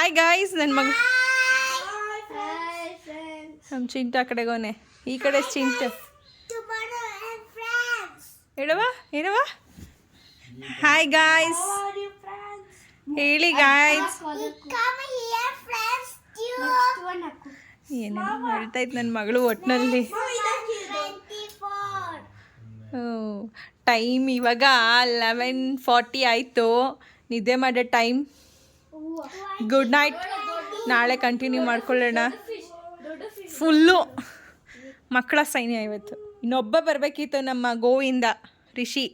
Hi guys, ನನ್ನ ಮಗ ನಮ್ಮ ಚಿಂಟ ಆ ಕಡೆಗೋನೆ, ಈ ಕಡೆ ಚಿಂಟ ಹೇಳವ ಏನವ. ಹಾಯ್ ಗಾಯ್ಸ್ ಹೇಳಿ ಗಾಯ್ಸ್. ಏನೇನು ಹೇಳ್ತಾ ಇತ್ತು ನನ್ನ ಮಗಳು ಒಟ್ಟಿನಲ್ಲಿ. ಟೈಮ್ ಇವಾಗ 11:40 ಆಯಿತು. ನಿದ್ದೆ ಮಾಡೋ ಟೈಮ್. Good night. ನಾಳೆ ಕಂಟಿನ್ಯೂ ಮಾಡ್ಕೊಳ್ಳೋಣ. ಫುಲ್ಲು ಮಕ್ಕಳ ಸೈನ್ಯ ಇವತ್ತು. ಇನ್ನೊಬ್ಬ ಬರಬೇಕಿತ್ತು, ನಮ್ಮ ಗೋವಿಂದ ರಿಷಿ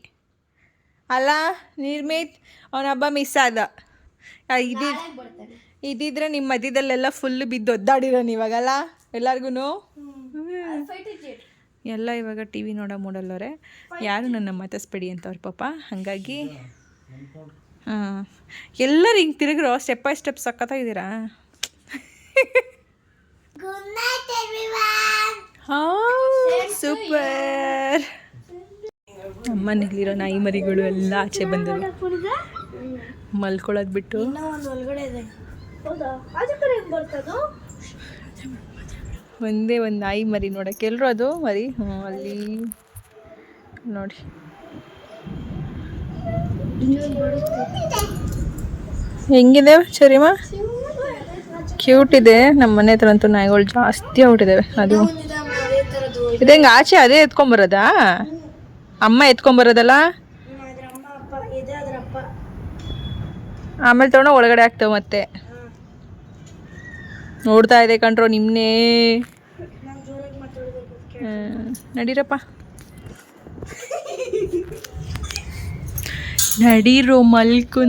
ಅಲ್ಲ ನಿರ್ಮಿತ್, ಅವನೊಬ್ಬ ಮಿಸ್ ಆದ. ಇದಿದ್ರೆ ನಿಮ್ಮ ಮಧ್ಯದಲ್ಲೆಲ್ಲ ಫುಲ್ಲು ಬಿದ್ದು ಒದ್ದಾಡಿರೋ ಇವಾಗಲ್ಲ ಎಲ್ಲರಿಗೂ. ಎಲ್ಲ ಇವಾಗ ಟಿ ವಿ ನೋಡೋ ಮೂಡಲ್ಲವ್ರೆ. ಯಾರು ನನ್ನ ಮಾತಾಡ್ಸ್ಬೇಡಿ ಅಂತವ್ರು ಪಾಪ. ಹಾಗಾಗಿ ಎಲ್ಲರೂ ಹಿಂಗೆ ತಿರುಗಿರೋ ಸ್ಟೆಪ್ ಬೈ ಸ್ಟೆಪ್ ಸಕ್ಕತ್ತಾಗಿದ್ದೀರಾ. ಸೂಪರ್. ನಮ್ಮನೇಲಿರೋ ನಾಯಿ ಮರಿಗಳು ಎಲ್ಲ ಆಚೆ ಬಂದವು ಮಲ್ಕೊಳ್ಳೋದು ಬಿಟ್ಟು. ಒಂದೇ ಒಂದು ನಾಯಿ ಮರಿ ನೋಡೋಕ್ಕೆ. ಎಲ್ಲರೂ ಅದು ಮರಿ ಅಲ್ಲಿ ನೋಡಿ. ಹೆಂಗಿದೆ ಚರಿಮ? ಕ್ಯೂಟ್ ಇದೆ. ನಮ್ಮ ಮನೆ ಹತ್ರ ಅಂತೂ ನಾಯಿಗಳು ಜಾಸ್ತಿ ಆಗ್ಬಿಟ್ಟಿದ್ದಾವೆ. ಅದು ಇದು ಹೆಂಗೆ ಆಚೆ ಅದೇ ಎತ್ಕೊಂಬರೋದಾ? ಅಮ್ಮ ಎತ್ಕೊಂಬರೋದಲ್ಲ, ಆಮೇಲೆ ತೊಗೊಂಡು ಒಳಗಡೆ ಹಾಕ್ತೇವೆ ಮತ್ತೆ. ನೋಡ್ತಾ ಇದೆ ಕಣ್ರೋ ನಿಮ್ಮನ್ನೇ. ನಡೀರಪ್ಪ ನಡೀರೋ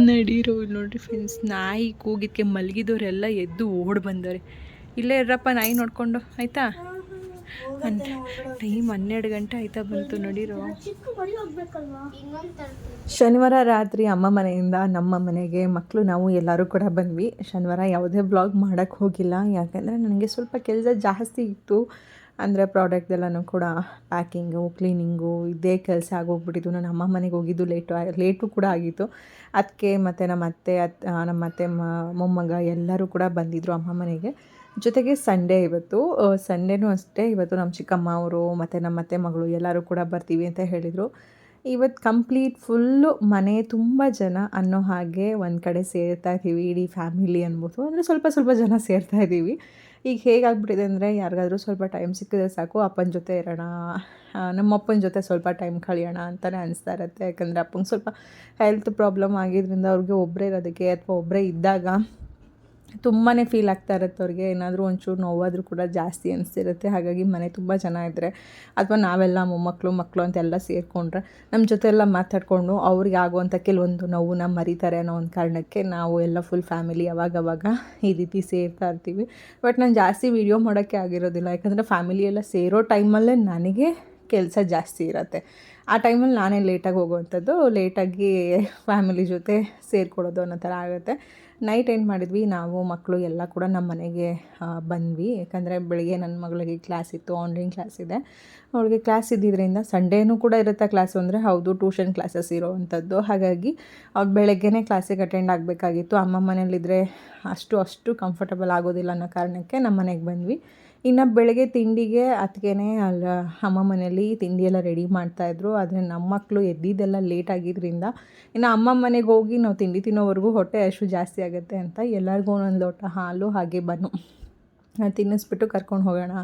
ನಡೀರೋ. ನೋಡ್ರಿ ಫ್ರೆಂಡ್ಸ್, ನಾಯಿ ಕೂಗಿದ್ಕೆ ಮಲಗಿದವರೆಲ್ಲ ಎದ್ದು ಓಡಿ ಬಂದವ್ರೆ. ಇಲ್ಲೇ ಇರ್ರಪ್ಪ ನಾಯಿ ನೋಡಿಕೊಂಡು ಆಯಿತಾ. ಟೈಮ್ 12 ಗಂಟೆ ಆಯ್ತಾ ಬಂತು. ನಡೀರೋ. ಶನಿವಾರ ರಾತ್ರಿ ಅಮ್ಮ ಮನೆಯಿಂದ ನಮ್ಮ ಮನೆಗೆ ಮಕ್ಕಳು ನಾವು ಎಲ್ಲರೂ ಕೂಡ ಬಂದ್ವಿ. ಶನಿವಾರ ಯಾವುದೇ ಬ್ಲಾಗ್ ಮಾಡೋಕ್ಕೆ ಹೋಗಿಲ್ಲ, ಯಾಕೆಂದರೆ ನನಗೆ ಸ್ವಲ್ಪ ಕೆಲಸ ಜಾಸ್ತಿ ಇತ್ತು. ಅಂದರೆ ಪ್ರಾಡಕ್ಟ್ದೆಲ್ಲನೂ ಕೂಡ ಪ್ಯಾಕಿಂಗು, ಕ್ಲೀನಿಂಗು ಇದೇ ಕೆಲಸ ಆಗೋಗ್ಬಿಟ್ಟಿತ್ತು. ನಾನು ಅಮ್ಮ ಮನೆಗೆ ಹೋಗಿದ್ದು ಲೇಟು ಕೂಡ ಆಗಿತ್ತು. ಅದಕ್ಕೆ ಮತ್ತು ನಮ್ಮ ಅತ್ತೆ ಮೊಮ್ಮಗ ಎಲ್ಲರೂ ಕೂಡ ಬಂದಿದ್ದರು ಅಮ್ಮ ಮನೆಗೆ. ಜೊತೆಗೆ ಸಂಡೇ ಇವತ್ತು. ಸಂಡೇನೂ ಅಷ್ಟೇ. ಇವತ್ತು ನಮ್ಮ ಚಿಕ್ಕಮ್ಮ ಅವರು ಮತ್ತು ನಮ್ಮ ಅತ್ತೆ ಮಗಳು ಎಲ್ಲರೂ ಕೂಡ ಬರ್ತೀವಿ ಅಂತ ಹೇಳಿದರು. ಇವತ್ತು ಕಂಪ್ಲೀಟ್ ಫುಲ್ಲು ಮನೆ ತುಂಬ ಜನ ಅನ್ನೋ ಹಾಗೆ ಒಂದು ಕಡೆ ಸೇರ್ತಾ ಇದ್ದೀವಿ, ಇಡೀ ಫ್ಯಾಮಿಲಿ ಅನ್ಬೋದು. ಅಂದರೆ ಸ್ವಲ್ಪ ಜನ ಸೇರ್ತಾ ಇದ್ದೀವಿ. ಈಗ ಹೇಗಾಗ್ಬಿಟ್ಟಿದೆ ಅಂದರೆ, ಯಾರಿಗಾದ್ರೂ ಸ್ವಲ್ಪ ಟೈಮ್ ಸಿಕ್ಕಿದ್ರೆ ಸಾಕು ಅಪ್ಪನ ಜೊತೆ ಇರೋಣ, ನಮ್ಮ ಅಪ್ಪನ ಜೊತೆ ಸ್ವಲ್ಪ ಟೈಮ್ ಕಳೆಯೋಣ ಅಂತಲೇ ಅನಿಸ್ತಾ ಇರುತ್ತೆ. ಯಾಕಂದರೆ ಅಪ್ಪಂಗೆ ಸ್ವಲ್ಪ ಹೆಲ್ತ್ ಪ್ರಾಬ್ಲಮ್ ಆಗಿದ್ದರಿಂದ ಅವ್ರಿಗೆ ಒಬ್ಬರೇ ಇರೋದಕ್ಕೆ ಅಥವಾ ಒಬ್ಬರೇ ಇದ್ದಾಗ ತುಂಬಾ ಫೀಲ್ ಆಗ್ತಾ ಇರುತ್ತೆ ಅವ್ರಿಗೆ. ಏನಾದರೂ ಒಂಚೂರು ನೋವಾದರೂ ಕೂಡ ಜಾಸ್ತಿ ಅನಿಸ್ತಿರುತ್ತೆ. ಹಾಗಾಗಿ ಮನೆ ತುಂಬ ಜನ ಇದ್ದರೆ ಅಥವಾ ನಾವೆಲ್ಲ ಮಕ್ಕಳು ಅಂತೆಲ್ಲ ಸೇರಿಕೊಂಡ್ರೆ ನಮ್ಮ ಜೊತೆ ಎಲ್ಲ ಮಾತಾಡಿಕೊಂಡು ಅವ್ರಿಗೆ ಆಗುವಂಥ ಕೆಲವೊಂದು ನೋವನ್ನ ಮರೀತಾರೆ ಅನ್ನೋ ಒಂದು ಕಾರಣಕ್ಕೆ ನಾವು ಎಲ್ಲ ಫುಲ್ ಫ್ಯಾಮಿಲಿ ಅವಾಗವಾಗ ಈ ರೀತಿ ಸೇರ್ತಾ ಇರ್ತೀವಿ. ಬಟ್ ನಾನು ಜಾಸ್ತಿ ವೀಡಿಯೋ ಮಾಡೋಕ್ಕೆ ಆಗಿರೋದಿಲ್ಲ, ಯಾಕಂದರೆ ಫ್ಯಾಮಿಲಿ ಎಲ್ಲ ಸೇರೋ ಟೈಮಲ್ಲೇ ನನಗೆ ಕೆಲಸ ಜಾಸ್ತಿ ಇರುತ್ತೆ. ಆ ಟೈಮಲ್ಲಿ ನಾನೇ ಲೇಟಾಗಿ ಹೋಗುವಂಥದ್ದು, ಲೇಟಾಗಿ ಫ್ಯಾಮಿಲಿ ಜೊತೆ ಸೇರಿಕೊಳ್ಳೋದು ಅನ್ನೋ ಥರ ಆಗುತ್ತೆ. ನೈಟ್ ಏನು ಮಾಡಿದ್ವಿ, ನಾವು ಮಕ್ಕಳು ಎಲ್ಲ ಕೂಡ ನಮ್ಮ ಮನೆಗೆ ಬಂದ್ವಿ. ಯಾಕಂದರೆ ಬೆಳಿಗ್ಗೆ ನನ್ನ ಮಗಳಿಗೆ ಕ್ಲಾಸ್ ಇತ್ತು, ಆನ್ಲೈನ್ ಕ್ಲಾಸ್ ಇದೆ. ಅವಳಿಗೆ ಕ್ಲಾಸ್ ಇದ್ದಿದ್ದರಿಂದ ಸಂಡೇನೂ ಕೂಡ ಇರುತ್ತೆ ಕ್ಲಾಸು. ಅಂದರೆ ಹೌದು, ಟ್ಯೂಷನ್ ಕ್ಲಾಸಸ್ ಇರೋವಂಥದ್ದು. ಹಾಗಾಗಿ ಅವ್ರು ಬೆಳಗ್ಗೆನೇ ಕ್ಲಾಸಿಗೆ ಅಟೆಂಡ್ ಆಗಬೇಕಾಗಿತ್ತು. ಅಮ್ಮ ಮನೇಲಿದ್ದರೆ ಅಷ್ಟು ಕಂಫರ್ಟಬಲ್ ಆಗೋದಿಲ್ಲ ಅನ್ನೋ ಕಾರಣಕ್ಕೆ ನಮ್ಮ ಮನೆಗೆ ಬಂದ್ವಿ. ಇನ್ನು ಬೆಳಗ್ಗೆ ತಿಂಡಿಗೆ ಅದಕ್ಕೇ ಅಲ್ಲಿ ಅಮ್ಮ ಮನೇಲಿ ತಿಂಡಿ ಎಲ್ಲ ರೆಡಿ ಮಾಡ್ತಾಯಿದ್ರು. ಆದರೆ ನಮ್ಮ ಮಕ್ಕಳು ಎದ್ದಿದ್ದೆಲ್ಲ ಲೇಟ್ ಆಗಿದ್ದರಿಂದ ಇನ್ನು ಅಮ್ಮ ಮನೆಗೆ ಹೋಗಿ ನಾವು ತಿಂಡಿ ತಿನ್ನೋವರೆಗೂ ಹೊಟ್ಟೆ ಅಷ್ಟು ಜಾಸ್ತಿ ಆಗುತ್ತೆ ಅಂತ ಎಲ್ಲರಿಗೂ ಒಂದೊಂದು ಲೋಟ ಹಾಲು ಹಾಗೆ ಬನ್ನು ತಿನ್ನಿಸ್ಬಿಟ್ಟು ಕರ್ಕೊಂಡು ಹೋಗೋಣ.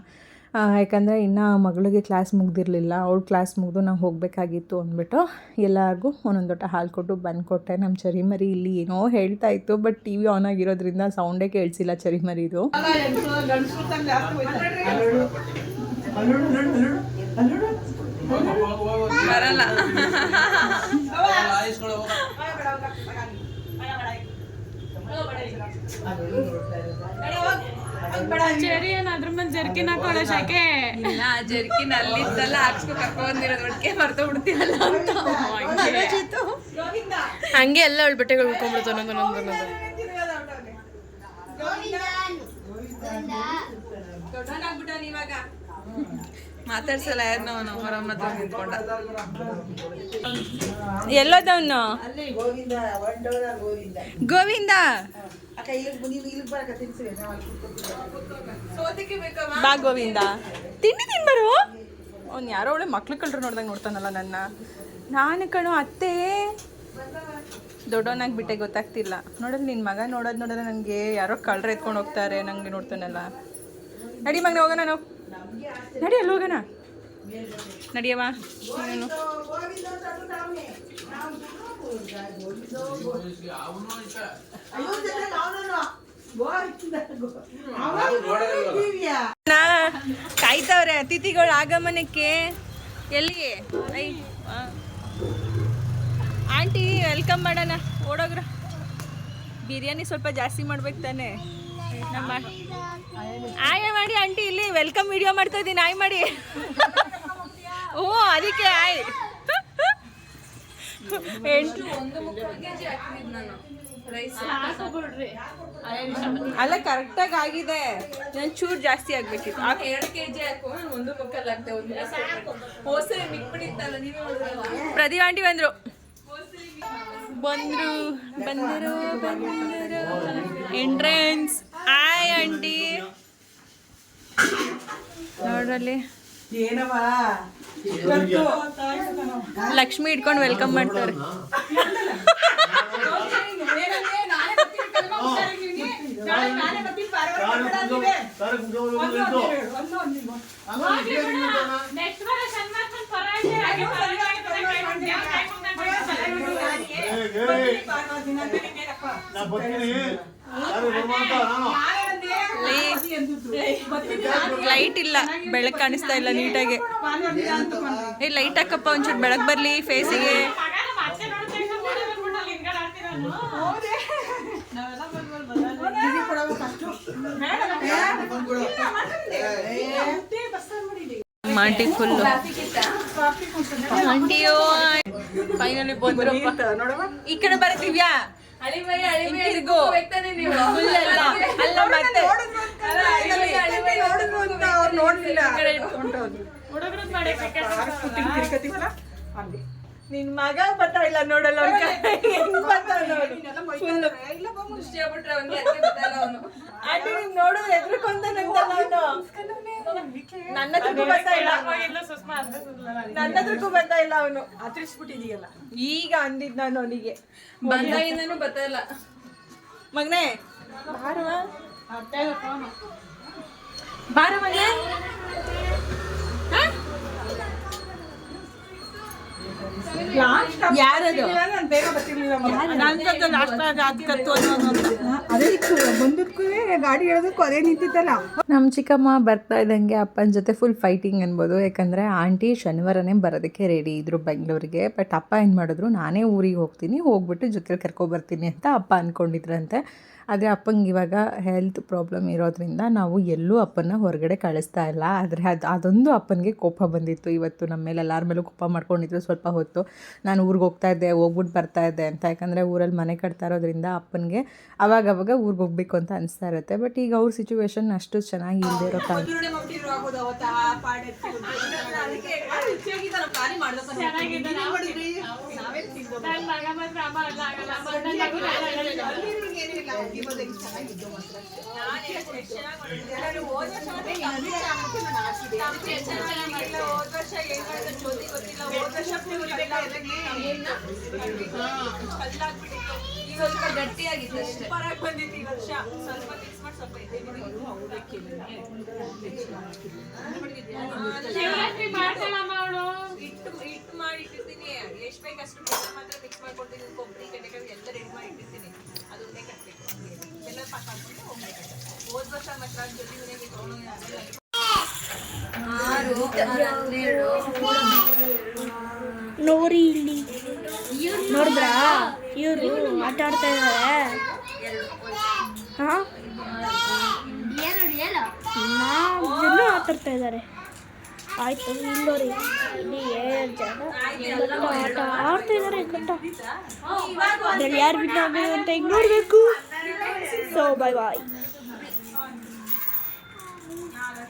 ಯಾಕಂದರೆ ಇನ್ನು ಮಗಳಿಗೆ ಕ್ಲಾಸ್ ಮುಗ್ದಿರಲಿಲ್ಲ. ಅವಳು ಕ್ಲಾಸ್ ಮುಗಿದು ನಾವು ಹೋಗಬೇಕಾಗಿತ್ತು ಅಂದ್ಬಿಟ್ಟು ಎಲ್ಲರಿಗೂ ಒಂದೊಂದು ಲೋಟ ಹಾಲು ಕೊಟ್ಟು ಬಂದುಕೊಟ್ಟೆ. ನಮ್ಮ ಚರಿಮರಿ ಇಲ್ಲಿ ಏನೋ ಹೇಳ್ತಾ ಇತ್ತು, ಬಟ್ ಟಿ ವಿ ಆನ್ ಆಗಿರೋದ್ರಿಂದ ಸೌಂಡೇ ಕೇಳಿಸಿಲ್ಲ ಚರಿಮರಿದು. ಬರಲ್ಲ ಚರಿ ಏನ್ ಅದ್ರ ಮೇಲೆ ಜರ್ಕಿನ್ ಹಾಕೊಳ್ಳೋ ಶಾಕೆ ಇಲ್ಲ, ಜರ್ಕಿನ್ ಅಲ್ಲಿದ್ದಲ್ಲ ಹಾಕ್ಸ್ಕೊ ಕರ್ಕೊಂಡ್ಬಂದಿರೋದು ಒಟ್ಟಿಗೆ ಮರ್ತು ಬಿಡ್ತೀವಲ್ಲ ಅಂತ ಹಂಗೆ ಎಲ್ಲ ಅವಳು ಬಟ್ಟೆಗಳು ಉಳ್ಕೊಂಡ್ಬಿಡ್ತು ಅನ್ನೋದು. ಮಾತಾಡ್ಸಲ್ಲ ಯಾರನ್ನ ಅವನು ಅವರಮ್ಮ ಹತ್ರ ನಿಂತ್ಕೊಂಡ. ಎಲ್ಲೋದವನು ಗೋವಿಂದ ಬಾ ಗೋವಿಂದ ತಿಂಡಿ ತಿನ್ಬರು. ಅವ್ನು ಯಾರೋ ಒಳ್ಳೆ ಮಕ್ಳು ಕಳ್ರು ನೋಡ್ದಂಗೆ ನೋಡ್ತಾನಲ್ಲ ನನ್ನ. ನಾನು ಕಣೋ ಅತ್ತೆ ದೊಡ್ಡವನಾಗಿ ಬಿಟ್ಟೆ ಗೊತ್ತಾಗ್ತಿಲ್ಲ. ನೋಡಲ್ಲ ನಿನ್ನ ಮಗ ನೋಡೋದು ನನಗೆ ಯಾರೋ ಕಳ್ರು ಎತ್ಕೊಂಡು ಹೋಗ್ತಾರೆ ನಂಗೆ ನೋಡ್ತಾನಲ್ಲ. ನಡಿ ಮಗನ ಹೋಗೋಣ ನಾವು. ನಡಿ ಅಲ್ಲಿ ಹೋಗೋಣ ನಡಿಯವ ನೀನು. ಕಾಯ್ತವ್ರೆ ಅತಿಥಿಗಳು ಆಗಮನಕ್ಕೆ. ಎಲ್ಲಿ ಆಂಟಿ ವೆಲ್ಕಮ್ ಮಾಡೋಣ ಓಡೋಗ್ರ. ಬಿರಿಯಾನಿ ಸ್ವಲ್ಪ ಜಾಸ್ತಿ ಮಾಡ್ಬೇಕು ತಾನೆ. ನಮ್ಮ ಆಯ್ ಮಾಡಿ ಆಂಟಿ ಇಲ್ಲಿ ವೆಲ್ಕಮ್ ವಿಡಿಯೋ ಮಾಡ್ತಾ ಇದ್ದೀನಿ. ಆಯ್ ಮಾಡಿ. ಓ ಅದಕ್ಕೆ ಆಯ್. ಅಲ್ಲ ಕರೆಕ್ಟಾಗಿ ಆಗಿದೆ. ನಾನು ಚೂರು ಜಾಸ್ತಿ ಆಗ್ಬೇಕಿತ್ತು. 2 kg ಹಾಕು. 1 ಮುಕ್ಕಾಲು ಆಗ್ತದೆ. ಪ್ರದೀಪ್ ಆಂಟಿ ಬಂದ್ರು. ಎಂಟ್ರೆನ್ಸ್. ಆಯ್ ಆಂಟಿ ನೋಡ್ರಲ್ಲಿ ಲಕ್ಷ್ಮಿ ಇಟ್ಕೊಂಡು ವೆಲ್ಕಮ್ ಮಾಡ್ತಾರೆ. ಲೈಟ್ ಇಲ್ಲ, ಬೆಳಕು ಕಾಣಿಸ್ತಾ ಇಲ್ಲ ನೀಟಾಗಿ. ಲೈಟ್ ಹಾಕಪ್ಪ ಒಂಚೂರು ಬೆಳಕು ಬರ್ಲಿ ಫೇಸಿಗೆ. ಆಂಟಿ ಫುಲ್ ಆಂಟಿಯೋ ಫೈನಲಿ ಬಂದ್ರಪ್ಪ. ಈ ಕಡೆ ಬರ್ತೀವ್ಯಾ ಹಿಂಗಿರ್ಗು. ಅಲ್ಲ ಮತ್ತೆ ನಿನ್ ಮಗ ಬರ್ತಾ ಇಲ್ಲ ನೋಡಲ್ಲ. ಆಂಟಿ ನೀನ್ ನೋಡಿದ್ರೆ ಎದ್ರಕೊಂತಾನಂತಲ್ಲ ಅವನು. ನನ್ನ ಹತ್ರಕ್ಕೂ ಬರ್ತಾ ಇಲ್ಲ. ನನ್ನ ಹತ್ರಕ್ಕೂ ಬರ್ತಾ ಇಲ್ಲ ಅವನು. ಹತ್ರಿಸ್ಬಿಟ್ಟಿದೀಯಲ್ಲ ಈಗ ಅಂದಿದ್ ನಾನು ಅವನಿಗೆ. ಬಂದಾಗಿಂದನೂ ಬರ್ತಾ ಇಲ್ಲ. ಮಗನೇ ಬಾರವ ಬಾರ ಮಗನೇ. ಯಾರದು ಬಂದಕ್ಕೂ ಗಾಡಿ ಹೇಳೋದಕ್ಕೂ ಅದೇ ನಿಂತಿತ್ತಲ್ಲ. ನಮ್ಮ ಚಿಕ್ಕಮ್ಮ ಬರ್ತಾ ಇದ್ದಂಗೆ ಅಪ್ಪನ ಜೊತೆ ಫುಲ್ ಫೈಟಿಂಗ್ ಅನ್ಬೋದು. ಯಾಕಂದರೆ ಆಂಟಿ ಶನಿವಾರನೇ ಬರೋದಕ್ಕೆ ರೆಡಿ ಇದ್ದರು ಬೆಂಗಳೂರಿಗೆ. ಬಟ್ ಅಪ್ಪ ಏನು ಮಾಡಿದ್ರು, ನಾನೇ ಊರಿಗೆ ಹೋಗ್ತೀನಿ, ಹೋಗ್ಬಿಟ್ಟು ಜೊತೆ ಕರ್ಕೊಬರ್ತೀನಿ ಅಂತ ಅಪ್ಪ ಅಂದ್ಕೊಂಡಿದ್ರಂತೆ. ಆದರೆ ಅಪ್ಪಂಗೆ ಇವಾಗ ಹೆಲ್ತ್ ಪ್ರಾಬ್ಲಮ್ ಇರೋದ್ರಿಂದ ನಾವು ಎಲ್ಲೂ ಅಪ್ಪನ ಹೊರಗಡೆ ಕಳಿಸ್ತಾ ಇಲ್ಲ. ಆದರೆ ಅದೊಂದು ಅಪ್ಪನಿಗೆ ಕೋಪ ಬಂದಿತ್ತು ಇವತ್ತು. ನಮ್ಮ ಮೇಲೆ ಎಲ್ಲರ ಮೇಲೂ ಕೋಪ ಮಾಡ್ಕೊಂಡಿದ್ರು ಸ್ವಲ್ಪ ಹೊತ್ತು. ನಾನು ಊರಿಗೆ ಹೋಗ್ತಾ ಇದ್ದೆ, ಹೋಗ್ಬಿಟ್ಟು ಬರ್ತಾ ಇದ್ದೆ ಅಂತ. ಯಾಕಂದರೆ ಊರಲ್ಲಿ ಮನೆ ಕಟ್ತಾ ಇರೋದ್ರಿಂದ ಅಪ್ಪನಿಗೆ ಅವಾಗವಾಗ ಊರಿಗೆ ಹೋಗ್ಬೇಕು ಅಂತ ಅನಿಸ್ತಾ ಇರುತ್ತೆ. ಬಟ್ ಈಗ ಅವ್ರ ಸಿಚುವೇಶನ್ ಅಷ್ಟು ಚೆನ್ನಾಗಿ ಇಲ್ಲದೆ ಇರೋ ಕಾರಣ ಗಟ್ಟಿಯಾಗಿತ್ತು ಬಂದಿತ್ತು ಈ ವರ್ಷ. ಸ್ವಲ್ಪ ಹಿಟ್ಟು ಮಾಡಿ ಇಟ್ಟಿರ್ತೀನಿ. ಎಷ್ಟು ಬೇಕು ಅಷ್ಟು ಮಾತ್ರ ಮಿಕ್ಸ್ ಮಾಡ್ಕೊಡ್ತೀನಿ. ಕೊಬ್ಬರಿ ಕಡಲೆಕಾಯಿ ಎಲ್ಲ ರೆಡಿ ಮಾಡಿ ಇಟ್ಟಿರ್ತೀನಿ. ಅದು ಉಂಡೆ ಕಟ್ಟಬೇಕು. ಎಲ್ಲ ಪಾಕ ಹಾಕೊಂಡು ಹೋಗ್ಬೇಕು. ಹೋದ ವರ್ಷ ಮಾತ್ರ ಜಲ್ದಿ ಮನೆಗೆ ತೊಗೊಂಡು ನೋಡಿ ಇಲ್ಲಿ ನೋಡಿದ್ರಾ ಇವರು ಆಟ ಆಡ್ತಾ ಇದ್ದಾರೆ. ಎಲ್ಲೂ ಆಟಾಡ್ತಾ ಇದ್ದಾರೆ. ಆಯ್ತು ಇನ್ನೋರಿ ಇಲ್ಲಿ 7 ಜನ ಆಟ ಆಡ್ತಾ ಇದ್ದಾರೆ. ಅದ್ರಲ್ಲಿ ಯಾರು ಬಿಟ್ಟು ಅಂತ ಈಗ ನೋಡ್ಬೇಕು. ಸೊ ಬಾಯ್ ಬಾಯ್.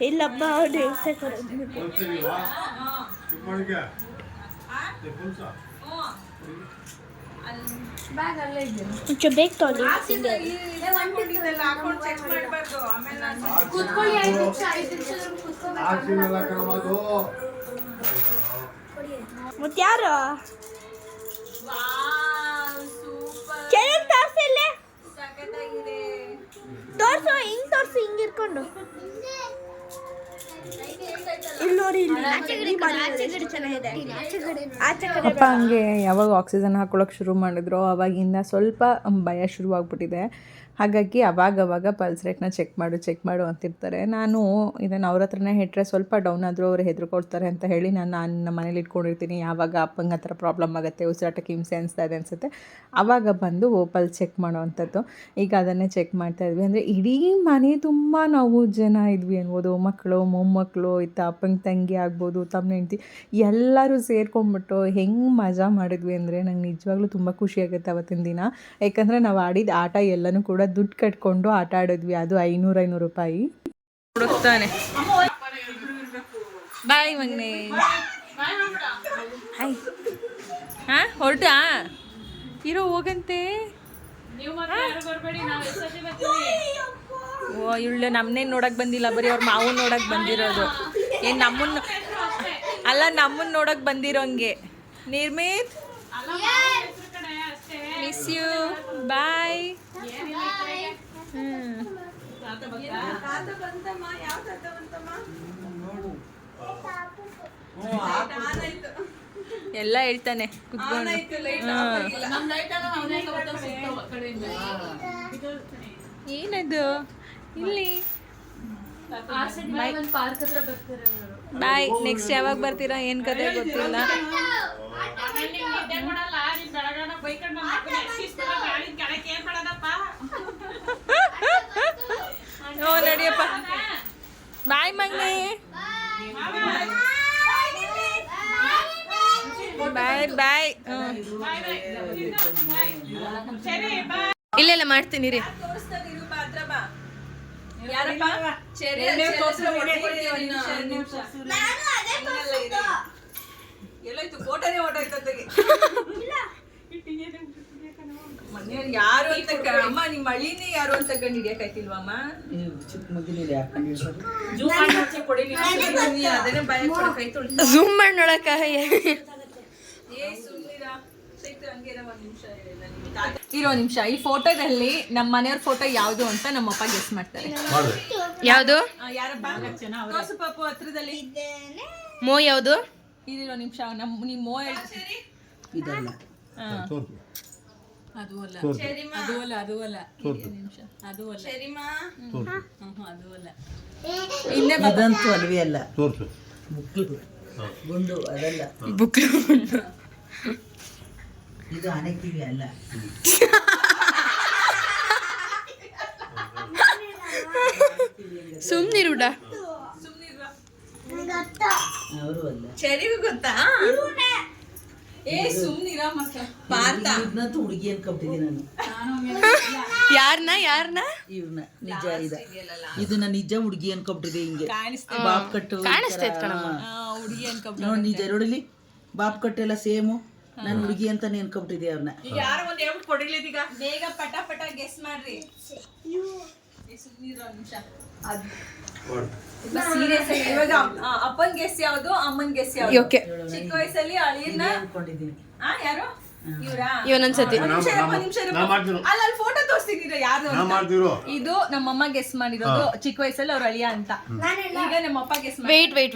ಇಲ್ಲಪ್ಪ ಅವ್ರು ಎಷ್ಟೇ ಕೊಡೋದು ಬ್ಯಾಗ್ ಅಲ್ಲೇ ಇದೆ. ಒಂಚೂರು ಬೇಗ ತೊಗೊಳ್ಳಿ ಹಾಕೊಂಡು ಚೆಕ್ ಮಾಡಬಾರ್ದು. ಆಮೇಲೆ ನಾನು ಮತ್ತೆ ಯಾರು ವಾವ್ ಸೂಪರ್ ಕೆಳಗೆ ತೋರಿಸಿಲ್ಲ ಸಖತ್ತಾಗಿದೆ. ತೋರಿಸು ಹಿಂಗೆ ತೋರಿಸಿ ಹಿಂಗೆ ಇರ್ಕೊಂಡು ಇಲ್ಲಿ ನೋಡಿ ಇಲ್ಲಿ ಚೆನ್ನಾಗಿದೆ ಆಚೆ ಕಡೆ ಅಪ್ಪ ಹಂಗೆ ಯಾವಾಗ ಆಕ್ಸಿಜನ್ ಹಾಕೊಳ್ಳೋಕೆ ಶುರು ಮಾಡಿದ್ರು ಅವಾಗಿಂದ ಸ್ವಲ್ಪ ಭಯ ಶುರುವಾಗ್ಬಿಟ್ಟಿದೆ. ಹಾಗಾಗಿ ಅವಾಗವಾಗ ಪಲ್ಸ್ ರೇಟ್ನ ಚೆಕ್ ಮಾಡು ಅಂತಿರ್ತಾರೆ. ನಾನು ಇದನ್ನು ಅವ್ರ ಹತ್ರನೇ ಇಟ್ಟರೆ ಸ್ವಲ್ಪ ಡೌನ್ ಆದರೂ ಅವ್ರು ಹೆದರ್ಕೊಳ್ತಾರೆ ಅಂತ ಹೇಳಿ ನಾನು ನಮ್ಮ ಮನೇಲಿ ಇಟ್ಕೊಂಡಿರ್ತೀನಿ. ಯಾವಾಗ ಅಪ್ಪಂಗೆ ಆ ಥರ ಪ್ರಾಬ್ಲಮ್ ಆಗುತ್ತೆ, ಉಸಿರಾಟಕ್ಕೆ ಹಿಂಸೆ ಅನಿಸ್ತಾ ಇದೆ ಅನಿಸುತ್ತೆ, ಆವಾಗ ಬಂದು ಪಲ್ಸ್ ಚೆಕ್ ಮಾಡೋ ಅಂಥದ್ದು. ಈಗ ಅದನ್ನೇ ಚೆಕ್ ಮಾಡ್ತಾಯಿದ್ವಿ. ಅಂದರೆ ಇಡೀ ಮನೆ ತುಂಬ ನಾವು ಜನ ಇದ್ವಿ ಅನ್ಬೋದು. ಮಕ್ಕಳು, ಮೊಮ್ಮಕ್ಕಳು, ಇತ್ತ ಅಪ್ಪಂಗೆ ತಂಗಿ ಆಗ್ಬೋದು, ತಮ್ಮ ಹೆಂಡತಿ ಎಲ್ಲರೂ ಸೇರ್ಕೊಂಡ್ಬಿಟ್ಟು ಹೆಂಗೆ ಮಜಾ ಮಾಡಿದ್ವಿ ಅಂದರೆ ನಂಗೆ ನಿಜವಾಗ್ಲೂ ತುಂಬ ಖುಷಿಯಾಗುತ್ತೆ ಅವತ್ತಿನ ದಿನ. ಯಾಕಂದರೆ ನಾವು ಆಡಿದ ಆಟ ಎಲ್ಲನೂ ಕೂಡ ದುಡ್ಡು ಕಟ್ಕೊಂಡು ಆಟ ಆಡಿದ್ವಿ. ಅದು 500 ರೂಪಾಯಿ ಹುಡುಕ್ತಾನೆ. ಬಾಯ್ ಮಗನೇ. ಹಾಯ್ ಹಾಂ ಹೊರಟಾ ಇರೋ ಹೋಗಂತೆ. ಓ ಇವಳು ನಮ್ಮನ್ನೇನು ನೋಡಕ್ಕೆ ಬಂದಿಲ್ಲ, ಬರೀ ಅವ್ರ ಮಾವನ್ ನೋಡಕ್ಕೆ ಬಂದಿರೋದು. ಏನು ನಮ್ಮನ್ನ ಅಲ್ಲ, ನಮ್ಮನ್ನ ನೋಡಕ್ಕೆ ಬಂದಿರೋಂಗೆ. ನಿರ್ಮಿತ್ ಮಿಸ್ ಯು, ಬಾಯ್. ಎಲ್ಲ ಹೇಳ್ತಾನೆ ಕುತ್ಕೊಂಡು. ಏನದು ಇಲ್ಲಿ ಬಾಯ್. ನೆಕ್ಸ್ಟ್ ಯಾವಾಗ ಬರ್ತೀರಾ ಏನು ಕತೆ ಗೊತ್ತಿಲ್ಲ. ಓ ನಡಿಯಪ್ಪ. ಬಾಯ್ ಮಗನೇ. ಬಾಯ್ ಬಾಯ್. ಇಲ್ಲ ಮಾಡ್ತೀನಿ ರೀ. ಎಲ್ಲೋಯ್ತು ಫೋಟೋನೇ ಹೊಟ್ಟೋಯ್ತದೆ. ಮನೆಯವ್ರು ಯಾರು ಅಂತ ಅಮ್ಮ ನಿಮ್ಮ ಅಳಿನೇ ಯಾರು ಅಂತ ಕಂಡು ಹಿಡಿಯಕ್ಕಾಯ್ತಿಲ್ವಮ್ಮ? ಅದನ್ನೇ ಭಯ ಕೊಡಕ್ಕಾಯ್ತು. ಝೂಮ್ ಮಾಡಿ ನೋಡಕ್ಕ ಇರೋ ನಿಮಿಷ. ಈ ಫೋಟೋದಲ್ಲಿ ನಮ್ಮ ಮನೆಯವ್ರ ಫೋಟೋ ಯಾವ್ದು ಅಂತ ನಮ್ಮಪ್ಪ ಗೆಸ್ ಮಾಡ್ತಾರೆ. ಯಾವುದು ಯಾರಪ್ಪ? ತೋರ್ಸು ಪಾಪು ಹತ್ರದಲ್ಲಿ. ಮೋ ಯಾವುದು? ಇರೋ ನಿಮಿಷ. ನೀವು ಮೋ ಹೇಳಿ. ಅದು ಅಲ್ಲ, ಅದು ಅಲ್ಲ, ಅದು ಅಲ್ಲ. ನಿಮಿಷ, ಅದು ಅಲ್ಲ. ಅದು ಅಲ್ಲ. ಇನ್ನೇ ಅದಂತೂ ಅಲ್ವೇ ಅಲ್ಲ. ಗುಂಡು ಅದಲ್ಲ. ಇದು ಆನೆಕಿವಿ ಅಲ್ಲ. ಸುಮ್ನಿರುಡ. ಅವರು ಅಲ್ಲ. ಚೆರಿಗೂ ಗೊತ್ತಾ? ಏ ಸುಮ್ನಿರ ಮಕ್ಕಳ. ಇದ್ನಂತೂ ಹುಡುಗಿ ಅನ್ಕೊಬಿಟ್ಟಿದ್ದೀನಿ ನಾನು. ಯಾರನ್ನ ಇವ್ರನ್ನ ನಿಜ ಇದನ್ನ ನಿಜ ಹುಡುಗಿ ಅನ್ಕೊಬಿಟ್ಟಿದೆ. ಹಿಂಗೆ ಬಾಪ್ ಕಟ್ಟು ಹುಡುಗಿ ಅನ್ಕೊಂಡ್ ನೋಡಿ, ನಿಜ ನೋಡಿಲಿ, ಬಾಪ್ ಕಟ್ಟು ಎಲ್ಲ ಸೇಮು. ನಾನು ಹುಡುಗಿ ಅಂತಾನೆ ಅನ್ಕೊಬಿಟ್ಟಿದೆ ಅವ್ರನ್ನ. ಈಗ ಯಾರೋ ಒಂದ್ ಹೇಳ್ಬಿಟ್ಟು ಕೊಡಿಗ್ಲಿದ್ ಈಗ ಬೇಗ ಪಟ ಪಟ ಗೆಸ್ ಮಾಡ್ರಿ. ನಿಮಿಷ. ಸೀರಿಯಸ್ ಆಗಿ ಇವಾಗ ಅಪ್ಪನ್ ಗೆಸ್ ಯಾವ್ದು, ಅಮ್ಮನ್ ಗೆಸ್ ಯಾವ್ದು? ಚಿಕ್ಕ ವಯಸ್ಸಲ್ಲಿ ಅಳಿಯನ್ನ ಅನ್ಕೊಂಡಿದ್ದೀನಿ. ಯಾರು ಇವ್ರಾ? ಇವನೊಂದ್ಸತಿ ಅಲ್ಲ ಫೋಟೋ ತೋರಿಸ್ತಿದ್ದೀರಾ ಯಾರು ಅಂತ? ಇದು ನಮ್ಮಮ್ಮ ಗೆಸ್ ಮಾಡಿರೋದು ಚಿಕ್ಕ ವಯಸ್ಸಲ್ಲಿ ಅವ್ರ ಅಳಿಯ ಅಂತ. ಈಗ ನಮ್ಮಪ್ಪ ಗೆಸ್ ಮಾಡಿ. ವೇಟ್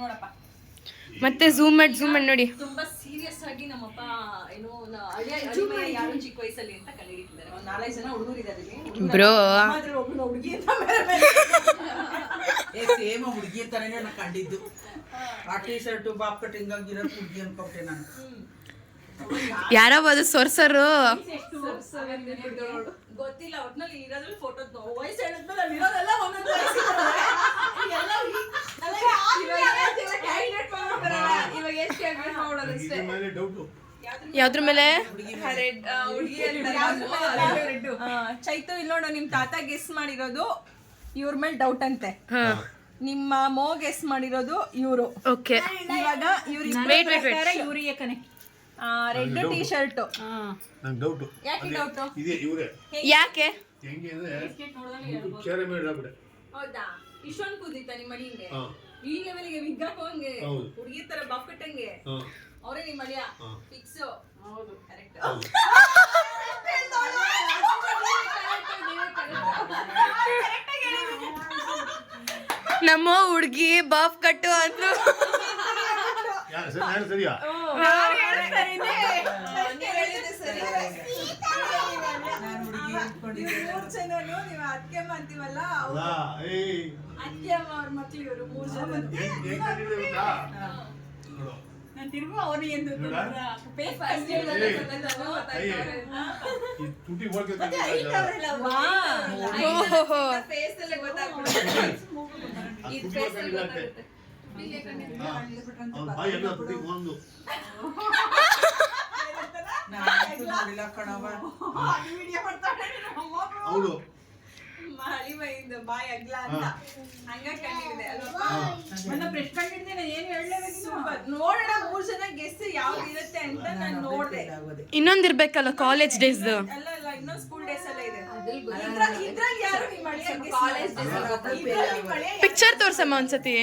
ನೋಡಪ್ಪ ಮತ್ತೆ ಝೂಮ್ ಮಾಡಿ ನೋಡಿ. ತುಂಬಾ ಸೀರಿಯಸ್ ಆಗಿ ನಮ್ಮಪ್ಪ ಏನು ಅಳಿಯ ಯಾರು ಚಿಕ್ಕ ವಯಸ್ಸಲ್ಲಿ ಅಂತ ಕಂಡುಹಿಡಿತಿದ್ದಾರೆ. ಒಂದ್ 4 ಜನ ಹುಡುಗರು ಇದ್ದಾರೆ ಬ್ರೋ. ಒಬ್ನು ಹುಡುಗಿ ಅಂತ ಸೇಮ್ ಹುಡುಗಿ ಅಂತಾನೆ ನಾನು ಕಂಡಿದ್ದು. ಆ ಟೀ ಶರ್ಟು ಬಾಪ್ ಕಟ್ ಹಿಂಗಾಗಿರೋ ಹುಡುಗಿ ಅನ್ಕೊಬಿಟ್ಟೆ ನಾನು. ಯಾರೋ ಅದು ಸೊರ್ಸರು ಗೊತ್ತಿಲ್ಲ. ಒಟ್ನಲ್ಲಿ ಇರೋದ್ರಲ್ಲಿ ಫೋಟೋ ವಯಸ್ಸು ಹೇಳಿದ್ಮೇಲೆ ಅಲ್ಲಿ ಇರೋದೆಲ್ಲ ಒಂದೊಂದು ಇವಾಗ ಎಷ್ಟು ಕ್ಯಾಲ್ಕುಲೇಟ್ ಮಾಡೋದು ಅಷ್ಟೇ. ಯಾವ್ದ್ರ ಮೇಲೆ? ಚೈತು ಇಲ್ಲಿ ನೋಡು, ನಿಮ್ ತಾತ ಗೆಸ್ ಮಾಡಿರೋದು ಇವ್ರ ಮೇಲೆ ಡೌಟ್ ಅಂತೆ. ಹಾ ನಿಮ್ಮ ಮೋ ಗೆಸ್ ಮಾಡಿರೋದು ಇವರು. ಓಕೆ ಇವಾಗ ವೇಟ್ ವೇಟ್ ವೇಟ್ ಇವರಿಗೆ ಕನೆ ರೆಡ್ ಟೀ ಶರ್ಟ್. ನಂಗೆ ಡೌಟು ಯಾಕೆ ಡೌಟ್? ಇದೆ ಇವರೇ ಯಾಕೆ ಹೆಂಗೆ ಅಂದ್ರೆ ಚೇರೆ ಮೇಲೆ ಬಿಡೆ ಹೌದಾ? ಇಷ್ಟೊಂದು ಕೂದಿತ್ತ ನಿಮ್ಮ ಮನೆಗೆ ಹಾ ಈ ಲೆವೆಲ್ಗೆ ವಿಗ್ ಹಾಕೋಂಗೆ ಹೌದು. ಹುಡುಗಿ ತರ ಬಫ್ ಕಟ್ಟಂಗೆ ಹಾ ಅವರೇ ನಿಮ್ಮ ಮನೆಯ ಹಾ. ಫಿಕ್ಸ್. ಹೌದು ಕರೆಕ್ಟ್. ನಮ್ಮ ಹುಡ್ಗಿ ಬಾಫ್ ಕಟ್ಟು ಅಂದ್ರು. ಯಾರು ಸರಿ ನಾನು ಸರಿಯಾ ನೀವು ಅಕ್ಕೆ ಅಂತೀವಲ್ಲ ಅಲ್ಲ ಏಯ್ ಅಕ್ಕೆ ಅಮ್ಮ ಅವ್ರ ಮಕ್ಳು ಇವರು 3 ಜನ. ಹೆಂಗ್ ಕಂಡಿದೆ ಗೊತ್ತಾ ನೋಡು ನಾನು ತಿರುಗು ಅವ್ರಿಗೆ ಎಂದು ಫೇಸ್ ಫಸ್ಟ್ ಈ ತುಟಿ ಹೋಗ್ತದೆ ಫೇಸ್ ಅಲ್ಲೇ ಗೊತ್ತಾಗ್ಬಿಡುತ್ತೆ. ಈ ಫೇಸ್ ಅಲ್ಲಿ ಗೊತ್ತಾಗುತ್ತೆ. ಅವ್ನ ಬಾಯಿ ಎಲ್ಲ ತುಟಿ ಒಂದು ನೋಡಿಲ್ಲ ಕಣವ. ಹೌದು ಮಳಿಮೈಂದ ಬಾಯಿ ಅಗ್ಲ ಅಂತ ಹಂಗ ಕಂಡಿದೆ ಅಲ್ವಾ? ಬ್ರಷ್ ಕಂಡಿದ್ದೇನೆ ಏನು ಹೇಳಲೇಬೇಕು. ಸೂಪರ್. ನೋಡೋಣ 3 ಜನ ಗೆಸ್ ಯಾವ್ದು ಇರುತ್ತೆ ಅಂತ ನಾನು ನೋಡ್ದೆ. ಇನ್ನೊಂದಿರ್ಬೇಕಲ್ಲ ಕಾಲೇಜ್ ಡೇಸ್ದು. ಅಲ್ಲ ಅಲ್ಲ ಇನ್ನೊಂದು ಸ್ಕೂಲ್ ಡೇಸ್ ಎಲ್ಲ ಇದೆ. ಇದ್ರಲ್ಲಿ ಯಾರು ನಿಮ್ಮ ಅಳಿಯ ಕಾಲೇಜ್ ಪಿಕ್ಚರ್ ತೋರ್ಸಮ್ಮ ಒಂದ್ಸತಿ.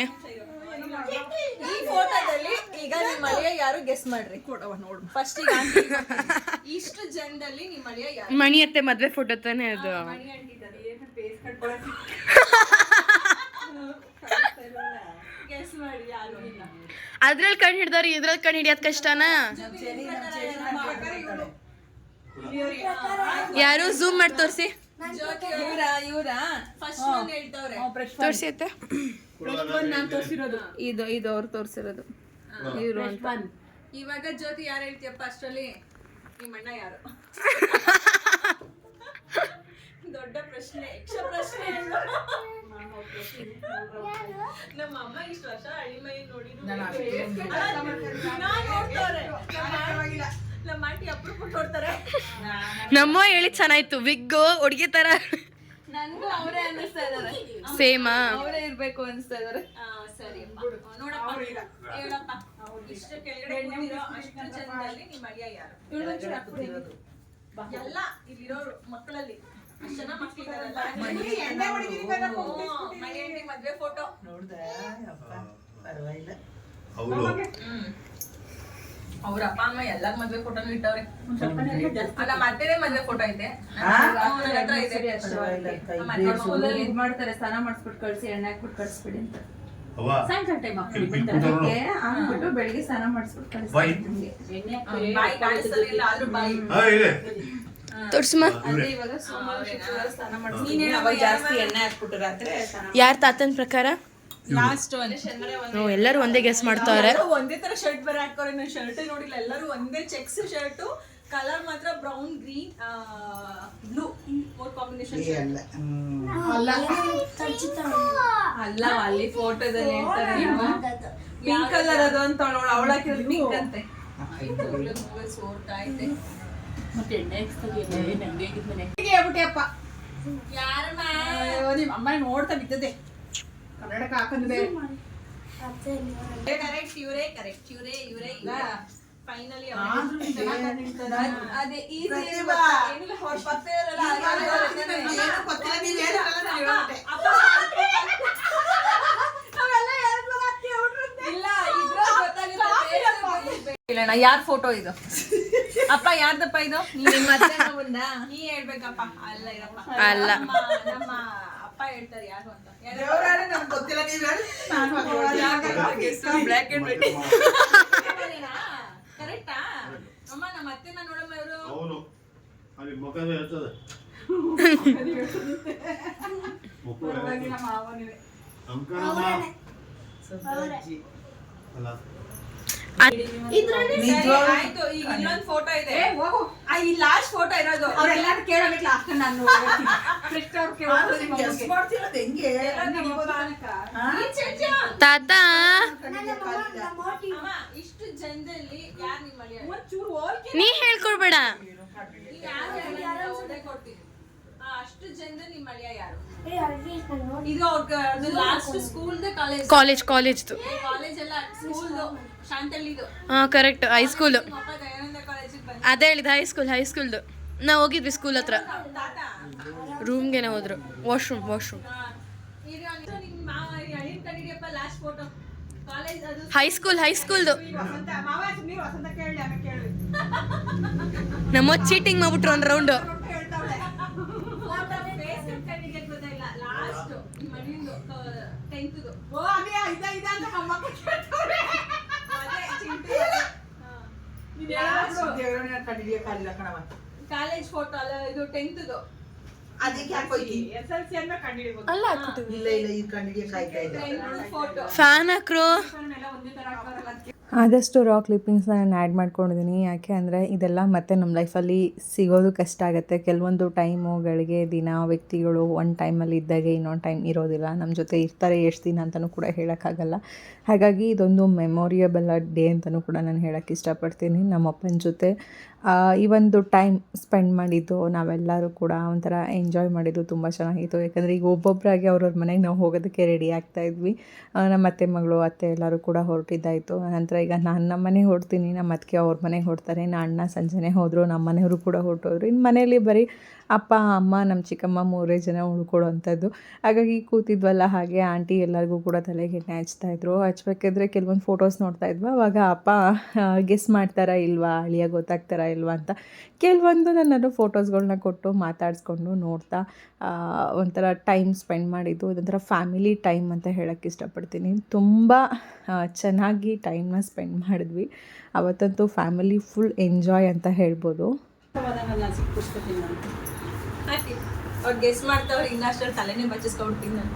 ಈ ಫೋಟೋದಲ್ಲಿ ಈಗ ನಿಮ್ಮ ಅಳಿಯ ಯಾರು ಗೆಸ್ ಮಾಡ್ರಿ. ಕೊಡವ ನೋಡು ಫಸ್ಟ್. ಈಗ ಇಷ್ಟು ಜನದಲ್ಲಿ ನಿಮ್ಮ ಅಳಿಯ ಯಾರು? ಮಣಿ ಅತ್ತೆ ಮದ್ವೆ ಫೋಟೋ ತಾನೇ ಅದು. ಮಣಿ ಅಂಟಿದ್ದಾರೆ. ಗೆಸ್ ಮಾಡಿ ಯಾರು ಇಲ್ಲ. ಅದ್ರಲ್ಲಿ ಕಣ್ ಹಿಡ್ದಾರ ಇದ್ರಲ್ಲಿ ಕಣ್ ಹಿಡಿಯೋದ್ ಕಷ್ಟನಾ? ಯಾರು ಝೂಮ್ ಮಾಡಿ ತೋರ್ಸಿ ಇವ್ರ ಫಸ್ಟ್ ಒಂದ್ ಹೇಳ್ತವ್ರೆ. ತೋರ್ಸಿ ಅತ್ತೆ. ನಾನು ತೋರಿಸಿರೋದು ಇದು ಅವ್ರು ತೋರ್ಸಿರೋದು ಇವ್ರು ಅಂತ. ಇವಾಗ ಜ್ಯೋತಿ ಯಾರು ಹೇಳ್ತೀಯಪ್ಪ ಅಷ್ಟರಲ್ಲಿ? ನಿಮ್ಮ ಅಣ್ಣ ಯಾರು? ದೊಡ್ಡ ಪ್ರಶ್ನೆ, ಯಕ್ಷ ಪ್ರಶ್ನೆ. ನಮ್ಮ ಅಮ್ಮ ಇಷ್ಟು ವರ್ಷ ಅಳಿಮೈ ನೋಡಿದ್ರು ನಮ್ಮ ಆಂಟಿ ಅಪ್ರೂಪ ನೋಡ್ತಾರೆ. ನಮ್ಮ ಹೇಳಿದ್ ಚೆನ್ನಾಯ್ತು. ವಿಗ್ ಹುಡ್ಗಿ ತರ ನನ್ಗೂ ಅವರೇ ಅನ್ನಿಸ್ತಾ ಇದಾರೆ. ಸೇಮಾ ಅವರೇ ಇರ್ಬೇಕು ಅನ್ಸ್ತಾ ಇದಾರೆ. ಸರಿ ನೋಡಪ್ಪ ಹೇಳಪ್ಪ. ಇಷ್ಟು ಕೆಳಗಡೆ ಕೂತಿರೋ ಅಷ್ಟು ಜನದಲ್ಲಿ ನಿಮ್ಮ ಅಳಿಯ ಯಾರು? ಎಲ್ಲ ಇಲ್ಲಿರೋರು ಮಕ್ಕಳಲ್ಲಿ ಅಷ್ಟು ಜನ ಮಕ್ಕಳಿದಾರಲ್ಲ. ಮಣಿ ಆಂಟಿ ಮದ್ವೆ ಫೋಟೋ ನೋಡ್ದೆ ಪರವಾಗಿಲ್ಲ. ಹೌದು ಅವ್ರ ಅಪ್ಪ ಅಮ್ಮ ಎಲ್ಲಾರ ಮದ್ವೆ ಫೋಟೋನು ಇಟ್ಟವ್ರೆ. ಅಲ್ಲ ಮತ್ತೇನೆ ಮದ್ವೆ ಫೋಟೋ ಐತೆ ನನ್ನ ಹತ್ರ ಇದೆ. ಸ್ಕೂಲಲ್ಲಿ ಇದ್ ಮಾಡ್ತಾರೆ, ಸ್ನಾನ ಮಾಡಿಸ್ಬಿಟ್ಟು ಕಳ್ಸಿ, ಎಣ್ಣೆ ಹಾಕ್ಬಿಟ್ಟು ಕಳ್ಸ್ಬಿಡಿ ಅಂತ. ಅವ್ವ ಸಾಯಂಕಾಲ ಟೈಮ್ ಹಾಕ್ಬಿಟ್ಟು ಬೆಳಿಗ್ಗೆ ಸ್ನಾನ ಮಾಡಿಸ್ಬಿಟ್ಟು ಬಾಯ್ ಕಳಿಸ್ತೀನಿ. ಬಾಯಿ ಕಾಣಿಸಲಿಲ್ಲ ಆದ್ರೂ ಬಾಯಿ. ಹಾ ಇದೆ ತೋರ್ಸಮ್ಮ. ಅದೇ ಇವಾಗ ಸೋಮವಾರ ಶುಕ್ರವಾರ ಸ್ನಾನ ಮಾಡಿಸ್ತೀನಿ. ನೀನ್ ಹೇಳಮ್ಮ ಜಾಸ್ತಿ ಎಣ್ಣೆ ಹಾಕ್ಬಿಟ್ಟು ರಾತ್ರಿ ಯಾರ ತಾತನ ಪ್ರಕಾರ? ಲಾಸ್ಟ್ ಎಲ್ಲರೂ ಒಂದೇ ಗೆಸ್ ಮಾಡ್ತಾವ್ರೆ. ಒಂದೇ ತರ ಶರ್ಟ್ ಬೇರೆ ಹಾಕೋರೆ. ನಾನು ಶರ್ಟ್ ನೋಡಿಲ್ಲ. ಎಲ್ಲರೂ ಒಂದೇ ಚೆಕ್ಸ್ ಶರ್ಟ್, ಕಲರ್ ಮಾತ್ರ ಬ್ರೌನ್ ಗ್ರೀನ್ ಬ್ಲೂ 4 ಕಾಂಬಿನೇಷನ್. ಅಲ್ಲ ಅಲ್ಲ ಅಲ್ಲಿ ಫೋಟೋದಲ್ಲಿ ಹೇಳ್ತಾರೆ ಪಿಂಕ್ ಕಲರ್ ಅದು ಅಂತ ಅವಳ ಹಾಕಿರೋದು ಪಿಂಕ್ ಅಂತೆ. ಸೋರ್ತಾ ಐತೆ. ಮತ್ತೆ ಎಣ್ಣೆ ಹಾಕ್ಸ್ತೀವಿ ನಂಗೆ ಹೇಗಿದ್ಮೇಲೆ ಹೇಳ್ಬಿಟ್ಟಿಯಪ್ಪ. ಯಾರಮ್ಮ? ನಿಮ್ಮ ಅಮ್ಮ ನೋಡ್ತಾ ಬಿದ್ದದೆ ಕನ್ನಡಕ ಹಾಕಂದಿದೆ. ಕರೆಕ್ಟ್ ಇವರೇ ಇಲ್ಲ ಫೈನಲಿ ಅದೇ ಈಸಿ ಪ್ರತಿಭಾ. ಏನಿಲ್ಲ ಹೊರ ಪತ್ತೆ ಇರಲ್ಲ. ಏನು ಗೊತ್ತಿಲ್ಲ, ನೀವ್ ಹೇಳಿದ್ರಲ್ಲ ನಾನ್ ಹೇಳ್ಬಿಟ್ಟೆ. ಇಲ್ಲ ಇದ್ರಲ್ಲಿ ಗೊತ್ತಾಗುತ್ತೆ. ಯಾರ್ ಫೋಟೋ ಇದು? ಅಪ್ಪ ಯಾರ್ದಪ್ಪ ಇದು? ನೀ ಹೇಳ್ಬೇಕಪ್ಪ. ಅಲ್ಲ ಇರಪ್ಪ ಅಲ್ಲ. ನಮ್ಮ ಅಪ್ಪ ಹೇಳ್ತಾರೆ ಯಾರು ಅಂತ. ದೇವ್ರಾಣೆ ನಮ್ಗ್ ಗೊತ್ತಿಲ್ಲ, ನೀವ್ ಹೇಳಿ ನಾನು ಬ್ಲ್ಯಾಕ್ ಅಂಡ್ ವೈಟ್ ಕರೆಕ್ಟಾ? ಅಮ್ಮ ನಮ್ಮ ಅತ್ತೆನ ನೋಡಮ್ಮ ಇವರು. ಅವನು ಅಲ್ಲಿ ಮುಖದ ಹೇಳ್ತದೆ ಅಂಕಣಮ್ಮ ಅಲ್ಲ ಆಯ್ತು. ಈಗ ಇನ್ನೊಂದು ಫೋಟೋ ಇದೆ. ಈ ಲಾಸ್ಟ್ ಫೋಟೋ ಇರೋದು. ಅವ್ರೆಲ್ಲಾರು ಕೇಳಬೇಕು ಲಾಸ್ಟ್ ನಾನು ಕೃಷ್ಣ ಅವ್ರು ಕೇಳೋದು ಗೆಸ್ ಮಾಡ್ತಿರೋದು ಹೆಂಗೆ? ತಾತ ಅಮ್ಮ ಇಷ್ಟು ಜನದಲ್ಲಿ ಯಾರು ನಿಮ್ಮ ಅಳಿಯ? ನೀ ಹೇಳ್ಕೊಡ್ಬೇಡ. ಕೊಡ್ತೀನಿ. ಅಷ್ಟು ಜನ ನಿಮ್ಮ ಅಳಿಯ ಯಾರು? ಇದು ಅವ್ರದ್ದು ಲಾಸ್ಟ್ ಸ್ಕೂಲ್ದು ಕಾಲೇಜ್ ಕಾಲೇಜ್ದು ಕಾಲೇಜ್ ಎಲ್ಲ ಸ್ಕೂಲ್ದು ಶಾಂತಳ್ಳಿದು. ಹಾಂ ಕರೆಕ್ಟ್ ಹೈಸ್ಕೂಲು ಅಪ್ಪ ದಯಾನಂದ ಕಾಲೇಜಿಗೆ ಬಂದ ಅದೇ ಹೇಳಿದ ಹೈಸ್ಕೂಲ್ದು ನಾವು ಹೋಗಿದ್ವಿ ಸ್ಕೂಲ್ ಹತ್ರ ರೂಮ್ಗೆನೆ ಹೋದ್ರು ವಾಶ್ರೂಮ್ ಈಗ ನಿಮ್ಮ ಮಾವ ಅಳಿಯನ್ ಕಂಡಿಡಿಯಪ್ಪ ಲಾಸ್ಟ್ ಫೋಟೋ ಕಾಲೇಜ್ ಅದು ಹೈಸ್ಕೂಲ್ದು ಮಾವ ನೀವು ವಸಂತ ಕೇಳಿ ಆಮೇಲೆ ಕೇಳಿ ನಮ್ಮ ಚೀಟಿಂಗ್ ಮಾಡ್ಬಿಟ್ರು ಒಂದು ರೌಂಡು ಹೇಳ್ತಾವಳೆ. ಫೋಟೋ ಫೇಸ್ ಕಂಡಿಡಿಯಕ್ಕೆ ಗೊತ್ತಾಗಿಲ್ಲ ಲಾಸ್ಟ್ ನಿಮ್ಮ ಅಳಿಯಂದು 10th ಓ ಅದೇ ಇದ ಅಂತ ಮೊಮ್ಮಕ್ಕ ಕೇಳ್ತಾವ್ರೆ. ಅದೇ ಚಿಂಟು ನೀನ್ ಹೇಳೋದು ದೇವರನ್ನ ಕಂಡಿಡಿಯಕ್ಕಾಗಿಲ್ಲ ಕಣವ. ಕಾಲೇಜ್ ಫೋಟೋ ಅಲ್ಲ ಇದು 10th ಅದಕ್ಕೆ ಯಾಕೆ ಹೋಯ್ತಿ? SLC ಅಂದ್ರೆ ಕಂಡಿಡಿಬೋದು. ಅಲ್ಲ ಇಲ್ಲ ಈ ಕಂಡಿಡಿಯಕ್ಕಾಯ್ತಾ ಇದೆ. ಫೋಟೋ ಫ್ಯಾನ್ ಹಾಕ್ರು ಆದಷ್ಟು ರಾ ಕ್ಲಿಪ್ಪಿಂಗ್ಸ್ನ ನಾನು ಆ್ಯಡ್ ಮಾಡ್ಕೊಂಡಿದ್ದೀನಿ. ಯಾಕೆ ಅಂದರೆ ಇದೆಲ್ಲ ಮತ್ತೆ ನಮ್ಮ ಲೈಫಲ್ಲಿ ಸಿಗೋದು ಕಷ್ಟ ಆಗುತ್ತೆ. ಕೆಲವೊಂದು ಟೈಮುಗಳಿಗೆ ದಿನ ವ್ಯಕ್ತಿಗಳು ಒಂದು ಟೈಮಲ್ಲಿ ಇದ್ದಾಗೆ ಇನ್ನೊಂದು ಟೈಮ್ ಇರೋದಿಲ್ಲ, ನಮ್ಮ ಜೊತೆ ಇರ್ತಾರೆ ಎಷ್ಟು ದಿನ ಅಂತಲೂ ಕೂಡ ಹೇಳೋಕ್ಕಾಗಲ್ಲ. ಹಾಗಾಗಿ ಇದೊಂದು ಮೆಮೊರಿಯಬಲ್ ಡೇ ಅಂತಲೂ ಕೂಡ ನಾನು ಹೇಳೋಕ್ಕೆ ಇಷ್ಟಪಡ್ತೀನಿ. ನಮ್ಮಪ್ಪನ ಜೊತೆ ಈ ಒಂದು ಟೈಮ್ ಸ್ಪೆಂಡ್ ಮಾಡಿದ್ದು ನಾವೆಲ್ಲರೂ ಕೂಡ ಒಂಥರ ಎಂಜಾಯ್ ಮಾಡಿದ್ದು ತುಂಬ ಚೆನ್ನಾಗಿತ್ತು. ಯಾಕಂದರೆ ಈಗ ಒಬ್ಬೊಬ್ಬರಾಗಿ ಅವ್ರವ್ರ ಮನೆಗೆ ನಾವು ಹೋಗೋದಕ್ಕೆ ರೆಡಿ ಆಗ್ತಾಯಿದ್ವಿ. ನಮ್ಮ ಅತ್ತೆ ಮಗಳು ಅತ್ತೆ ಎಲ್ಲರೂ ಕೂಡ ಹೊರಟಿದ್ದಾಯಿತು. ನಂತರ ಈಗ ನಾನು ನಮ್ಮ ಮನೆಗೆ ಹೊರಡ್ತೀನಿ, ನಮ್ಮ ಅತ್ತಿಗೆ ಅವ್ರ ಮನೆಗೆ ಹೊರಡ್ತಾರೆ, ನಮ್ಮ ಅಣ್ಣ ಸಂಜೆನೇ ಹೋದರು, ನಮ್ಮ ಮನೆಯವರು ಕೂಡ ಹೊರಟೋದ್ರು. ಇನ್ನು ಮನೇಲಿ ಬರೀ ಅಪ್ಪ ಅಮ್ಮ ನಮ್ಮ ಚಿಕ್ಕಮ್ಮ 3 ಜನ ಉಳ್ಕೊಳ್ಳೋವಂಥದ್ದು. ಹಾಗಾಗಿ ಕೂತಿದ್ವಲ್ಲ ಹಾಗೆ ಆಂಟಿ ಎಲ್ಲರಿಗೂ ಕೂಡ ತಲೆಗೆ ಎಣ್ಣೆ ಹಚ್ತಾಯಿದ್ರು. ಹಚ್ಬೇಕಾದ್ರೆ ಕೆಲವೊಂದು ಫೋಟೋಸ್ ನೋಡ್ತಾ ಇದ್ವಿ. ಅವಾಗ ಅಪ್ಪ ಗೆಸ್ ಮಾಡ್ತಾರಾ ಇಲ್ವಾ, ಅಳಿಯ ಗೊತ್ತಾಗ್ತಾರಾ ಇಲ್ವಾ ಅಂತ ಕೆಲವೊಂದು ನನ್ನದು ಫೋಟೋಸ್ಗಳನ್ನ ಕೊಟ್ಟು ಮಾತಾಡಿಸ್ಕೊಂಡು ನೋಡ್ತಾ ಒಂಥರ ಟೈಮ್ ಸ್ಪೆಂಡ್ ಮಾಡಿದ್ದು. ಇದೊಂಥರ ಫ್ಯಾಮಿಲಿ ಟೈಮ್ ಅಂತ ಹೇಳೋಕ್ಕೆ ಇಷ್ಟಪಡ್ತೀನಿ. ತುಂಬ ಚೆನ್ನಾಗಿ ಟೈಮ್ನ ಸ್ಪೆಂಡ್ ಮಾಡಿದ್ವಿ ಅವತ್ತಂತೂ. ಫ್ಯಾಮಿಲಿ ಫುಲ್ ಎಂಜಾಯ್ ಅಂತ ಹೇಳ್ಬೋದು. ಅವ್ರು ಗೆಸ್ ಮಾಡ್ತಾವ್ರು, ಇನ್ನಷ್ಟೊಂದು ತಲೆನೇ ಬಚ್ಚಿಸ್ಕೊಡ್ತೀನಿ ನಾನು.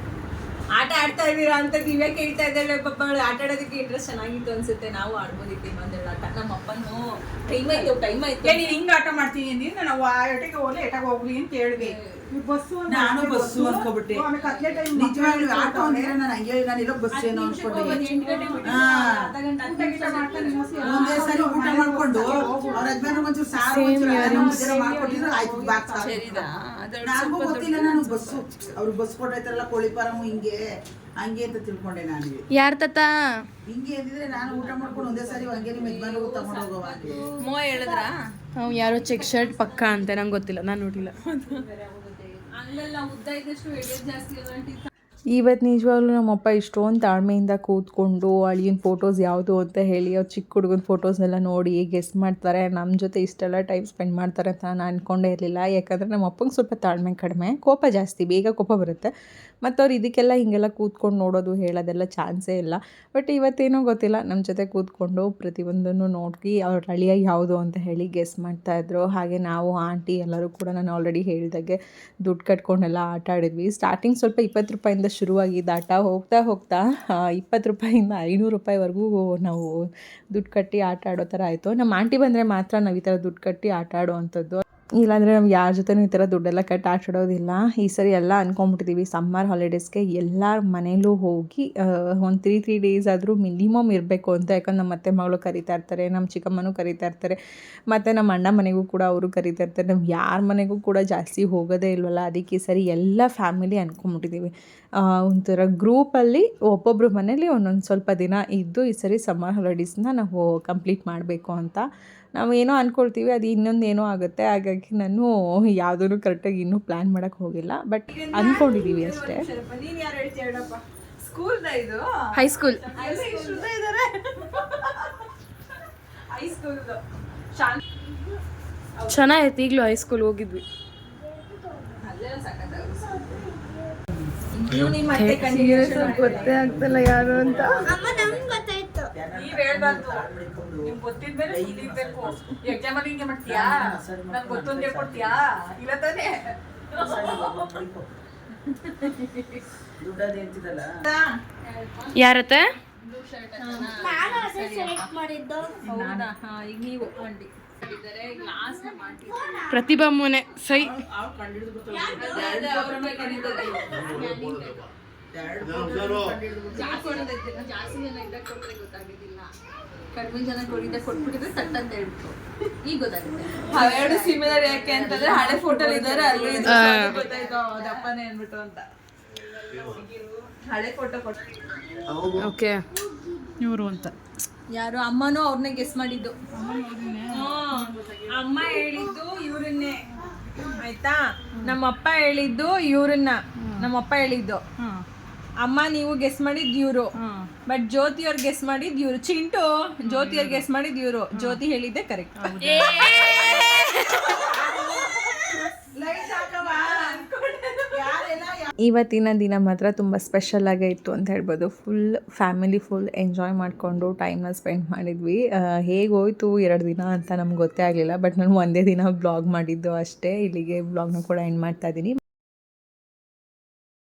ಆಟ ಆಡ್ತಾ ಇದ್ದೀರಾ ಅಂತ ದಿವ್ಯಾ ಕೇಳ್ತಾ ಇದ್ದಾಳೆ. ಪಾಪ ಅವಳು ಆಟ ಆಡೋದಕ್ಕೆ ಇಂಟ್ರೆಸ್ಟ್ ಚೆನ್ನಾಗಿತ್ತು ಅನ್ಸುತ್ತೆ. ನಾವು ಆಡ್ಬೋದಿತ್ತು ಇನ್ನೊಂದೆರಡು ಆಟ. ನಮ್ಮ ಅಪ್ಪನು ಟೈಮ್ ಆಯ್ತು ನೀನ್ ಹಿಂಗ ಆಟ ಮಾಡ್ತೀನಿ ಅಂದಿ, ನಾನು ಎಟೆಗೆ ಹೋಗ್ಲಿ ಎಟಾಗ ಹೋಗ್ಲಿ ಅಂತ ಹೇಳಿದೆ. ನಾನು ಬಸ್ಸು ಅನ್ಕೋಬಿಟ್ಟೆ. ನಿಜವಾಗ್ಲೂ ಆಟೋ ಅಂದ್ರೆ ನಾನು ಹಂಗೆ ನಾನೆಲ್ಲೋ ಬಸ್ ಏನೋ ಅನ್ಕೊಂಡೆ. ಒಂದೇ ಸರಿ ಊಟ ಮಾಡ್ಕೊಂಡು ಅವ್ರ ಹಸ್ಬೆಂಡ್ ಒಂಚೂರು ಸಾರು ಮಾಡ್ಕೊಟ್ಟಿದ್ರು ಆಯ್ತು. ನನಗೂ ಗೊತ್ತಿಲ್ಲ, ನಾನು ಬಸ್ಸು ಅವ್ರು ಬಸ್ ಕೊಟ್ಟೈತಾರಲ್ಲ ಕೋಳಿ ಫಾರಮ್ ಹಿಂಗೆ ಹಂಗೆ ಅಂತ ತಿಳ್ಕೊಂಡೆ. ನಾನು ಯಾರ ತಾತ ಹಿಂಗೆ ಅಂದಿದ್ರೆ ನಾನು ಊಟ ಮಾಡ್ಕೊಂಡು ಒಂದೇ ಸಾರಿ ಹಂಗೆ ನಿಮ್ಮ ಯಜಮಾನ್ರಿಗೂ ತಗೊಂಡು ಹೋಗುವ ಮೋ ಹೇಳಿದ್ರ ಅವ್ನು ಯಾರೋ ಚೆಕ್ ಶರ್ಟ್ ಪಕ್ಕ ಅಂತೆ, ನಂಗೆ ಗೊತ್ತಿಲ್ಲ, ನಾನು ನೋಡಿಲ್ಲ. ಅಲ್ಲೆಲ್ಲ ಉದ್ದ ಇದ್ದಷ್ಟು ಎಳೆಯೋದು ಜಾಸ್ತಿ ಅಲ್ಲ. ಇವತ್ತು ನಿಜವಾಗ್ಲೂ ನಮ್ಮಪ್ಪ ಇಷ್ಟೊಂದು ತಾಳ್ಮೆಯಿಂದ ಕೂತ್ಕೊಂಡು ಅಳಿಯನ ಫೋಟೋಸ್ ಯಾವುದು ಅಂತ ಹೇಳಿ ಅವ್ರು ಚಿಕ್ಕ ಹುಡುಗನ ಫೋಟೋಸ್ನೆಲ್ಲ ನೋಡಿ ಗೆಸ್ ಮಾಡ್ತಾರೆ. ನಮ್ಮ ಜೊತೆ ಇಷ್ಟೆಲ್ಲ ಟೈಮ್ ಸ್ಪೆಂಡ್ ಮಾಡ್ತಾರೆ ಅಂತ ನಾನು ಅಂದ್ಕೊಂಡೇ ಇರಲಿಲ್ಲ. ಯಾಕಂದರೆ ನಮ್ಮ ಅಪ್ಪಂಗೆ ಸ್ವಲ್ಪ ತಾಳ್ಮೆ ಕಡಿಮೆ, ಕೋಪ ಜಾಸ್ತಿ, ಬೇಗ ಕೋಪ ಬರುತ್ತೆ. ಮತ್ತು ಅವ್ರು ಇದಕ್ಕೆಲ್ಲ ಹೀಗೆಲ್ಲ ಕೂತ್ಕೊಂಡು ನೋಡೋದು ಹೇಳೋದೆಲ್ಲ ಚಾನ್ಸೇ ಇಲ್ಲ. ಬಟ್ ಇವತ್ತೇನೋ ಗೊತ್ತಿಲ್ಲ, ನಮ್ಮ ಜೊತೆ ಕೂತ್ಕೊಂಡು ಪ್ರತಿಯೊಂದನ್ನು ನೋಡಿ ಅವ್ರ ಅಳಿಯ ಯಾವುದು ಅಂತ ಹೇಳಿ ಗೆಸ್ ಮಾಡ್ತಾಯಿದ್ರು. ಹಾಗೆ ನಾವು ಆಂಟಿ ಎಲ್ಲರೂ ಕೂಡ ನಾನು ಆಲ್ರೆಡಿ ಹೇಳಿದಾಗೆ ದುಡ್ಡು ಕಟ್ಕೊಂಡೆಲ್ಲ ಆಟ ಆಡಿದ್ವಿ. ಸ್ಟಾರ್ಟಿಂಗ್ ಸ್ವಲ್ಪ 20 ರೂಪಾಯಿಂದ ಶುರುವಾಗಿದ್ದ ಆಟ ಹೋಗ್ತಾ 20 ರೂಪಾಯಿಂದ 500 ರೂಪಾಯಿವರೆಗೂ ನಾವು ದುಡ್ಡು ಕಟ್ಟಿ ಆಟ ಆಡೋ ಥರ ಆಯಿತು. ನಮ್ಮ ಆಂಟಿ ಬಂದರೆ ಮಾತ್ರ ನಾವು ಈ ಥರ ದುಡ್ಡು ಕಟ್ಟಿ ಆಟ ಆಡೋವಂಥದ್ದು. ಇಲ್ಲಾಂದರೆ ನಾವು ಯಾರ ಜೊತೆನೂ ಈ ಥರ ದುಡ್ಡೆಲ್ಲ ಕಟ್ಟಿ ಆಟಾಡೋದಿಲ್ಲ. ಈ ಸರಿ ಎಲ್ಲ ಅಂದ್ಕೊಂಬಿಟ್ಟಿದ್ದೀವಿ ಸಮ್ಮರ್ ಹಾಲಿಡೇಸ್ಗೆ ಎಲ್ಲರ ಮನೇಲೂ ಹೋಗಿ ಒಂದು 3 ಡೇಸ್ ಆದರೂ ಮಿನಿಮಮ್ ಇರಬೇಕು ಅಂತ. ಯಾಕಂದ್ರೆ ನಮ್ಮ ಅತ್ತೆ ಮಗಳು ಕರೀತಾ ಇರ್ತಾರೆ, ನಮ್ಮ ಚಿಕ್ಕಮ್ಮನೂ ಕರೀತಾ ಇರ್ತಾರೆ, ಮತ್ತು ನಮ್ಮ ಅಣ್ಣ ಮನೆಗೂ ಕೂಡ ಅವರು ಕರೀತಾ ಇರ್ತಾರೆ. ನಾವು ಯಾರ ಮನೆಗೂ ಕೂಡ ಜಾಸ್ತಿ ಹೋಗೋದೇ ಇಲ್ವಲ್ಲ. ಅದಕ್ಕೆ ಈ ಸರಿ ಎಲ್ಲ ಫ್ಯಾಮಿಲಿ ಅಂದ್ಕೊಂಬಿಟ್ಟಿದ್ದೀವಿ ಒಂಥರ ಗ್ರೂಪಲ್ಲಿ ಒಬ್ಬೊಬ್ಬರು ಮನೇಲಿ ಒಂದೊಂದು ಸ್ವಲ್ಪ ದಿನ ಇದ್ದು ಈ ಸರಿ ಸಮ್ಮರ್ ಹಾಲಿಡೇಸ್ನ ನಾವು ಕಂಪ್ಲೀಟ್ ಮಾಡಬೇಕು ಅಂತ ನಾವು ಏನೋ ಅಂದ್ಕೊಳ್ತೀವಿ, ಅದು ಇನ್ನೊಂದು ಏನೋ ಆಗುತ್ತೆ. ಹಾಗಾಗಿ ನಾನು ಯಾವುದೂ ಕರೆಕ್ಟಾಗಿ ಇನ್ನೂ ಪ್ಲ್ಯಾನ್ ಮಾಡೋಕ್ಕೆ ಹೋಗಿಲ್ಲ, ಬಟ್ ಅಂದ್ಕೊಂಡಿದ್ದೀವಿ ಅಷ್ಟೇ. ನೀನು ಯಾರು ಹೇಳ್ತೀಯ ಹೇಳಪ್ಪ? ಸ್ಕೂಲ್ದ ಇದು ಹೈಸ್ಕೂಲ್ ಇದ್ದಾರೆ. ಹೈಸ್ಕೂಲ್ದು ಚೆನ್ನಾಗಿತ್ತು. ಈಗಲೂ ಹೈಸ್ಕೂಲ್ ಹೋಗಿದ್ವಿ. ಅಲ್ಲೆಲ್ಲ ಸಖತ್ತಾಗಿ ಗೊತ್ತೇ ಆಗ್ತಿಲ್ಲ ಯಾರು ಅಂತ. ನೀವ್ ಹೇಳ್ಬಾರ್ದು, ನಿಮ್ಗೆ ಗೊತ್ತಿದ್ಮೇಲೆ ಸುದ್ದಿರ್ಬೇಕು. ಎಕ್ಸಾಮಲ್ಲಿ ಹಿಂಗೆ ಮಾಡ್ತೀಯಾ, ನಂಗೆ ಗೊತ್ತೊಂದು ಹೇಳ್ಕೊಡ್ತೀಯಾ? ಇಲ್ಲ ತಾನೇ ದುಡ್ಡದು ಹೇಳ್ತಿದ್ದಲ್ಲ ಯಾರತ್ತೆ ಈಗ ನೀವು ಅಂಡಿ ಪ್ರತಿಭಾ ಮೊನೆ ಸೈ ಜಾಸ್ತಿ ಜನ ಇದ್ದಾಗ ಕೊಟ್ಟರೆ ಗೊತ್ತಾಗೋದಿಲ್ಲ, ಕಡಿಮೆ ಜನ ಕೊಡಿದ್ದಾಗ ಕೊಟ್ಬಿಟ್ಟಿದ್ರೆ ತಟ್ ಅಂತ ಹೇಳ್ಬಿಟ್ಟು ಈಗ ಗೊತ್ತಾಗುತ್ತೆ. ಅವೆರಡು ಸಿಮಿಲರ್ ಯಾಕೆ ಅಂತಂದ್ರೆ ಹಳೆ ಫೋಟೋಲ್ ಇದ್ದಾರೆ ಅಲ್ಲಿ ಗೊತ್ತಾಯ್ತು ಅದಪ್ಪನೇ ಅನ್ಬಿಟ್ಟು ಅಂತ. ಹಳೆ ಫೋಟೋ ಕೊಟ್ಟು ಓಕೆ ಇವರು ಅಂತ ಯಾರು ಅಮ್ಮನೂ ಅವ್ರನ್ನೇ ಗೆಸ್ ಮಾಡಿದ್ದು. ಅಮ್ಮ ಹೇಳಿದ್ದು ಇವ್ರನ್ನೇ ಆಯ್ತಾ, ನಮ್ಮಪ್ಪ ಹೇಳಿದ್ದು ಇವ್ರನ್ನ, ನಮ್ಮಪ್ಪ ಹೇಳಿದ್ದು ಅಮ್ಮ ನೀವು ಗೆಸ್ ಮಾಡಿದ್ ಇವ್ರು, ಬಟ್ ಜ್ಯೋತಿ ಅವ್ರು ಗೆಸ್ ಮಾಡಿದ್ ಇವ್ರು. ಚಿಂಟು ಜ್ಯೋತಿ ಅವ್ರು ಗೆಸ್ ಮಾಡಿದ್ ಇವ್ರು, ಜ್ಯೋತಿ ಹೇಳಿದ್ದೆ ಕರೆಕ್ಟ್. ಇವತ್ತಿನ ದಿನ ಮಾತ್ರ ತುಂಬ ಸ್ಪೆಷಲಾಗೇ ಇತ್ತು ಅಂತ ಹೇಳ್ಬೋದು. ಫ್ಯಾಮಿಲಿ ಫುಲ್ ಎಂಜಾಯ್ ಮಾಡಿಕೊಂಡು ಟೈಮ್ನ ಸ್ಪೆಂಡ್ ಮಾಡಿದ್ವಿ. ಹೇಗೆ ಹೋಯ್ತು 2 ದಿನ ಅಂತ ನಮ್ಗೆ ಗೊತ್ತೇ ಆಗಲಿಲ್ಲ, ಬಟ್ ನಾನು ಒಂದೇ ದಿನ ಬ್ಲಾಗ್ ಮಾಡಿದ್ದು ಅಷ್ಟೇ. ಇಲ್ಲಿಗೆ ಬ್ಲಾಗ್ನ ಕೂಡ ಎಂಡ್ ಮಾಡ್ತಾ ಇದ್ದೀನಿ.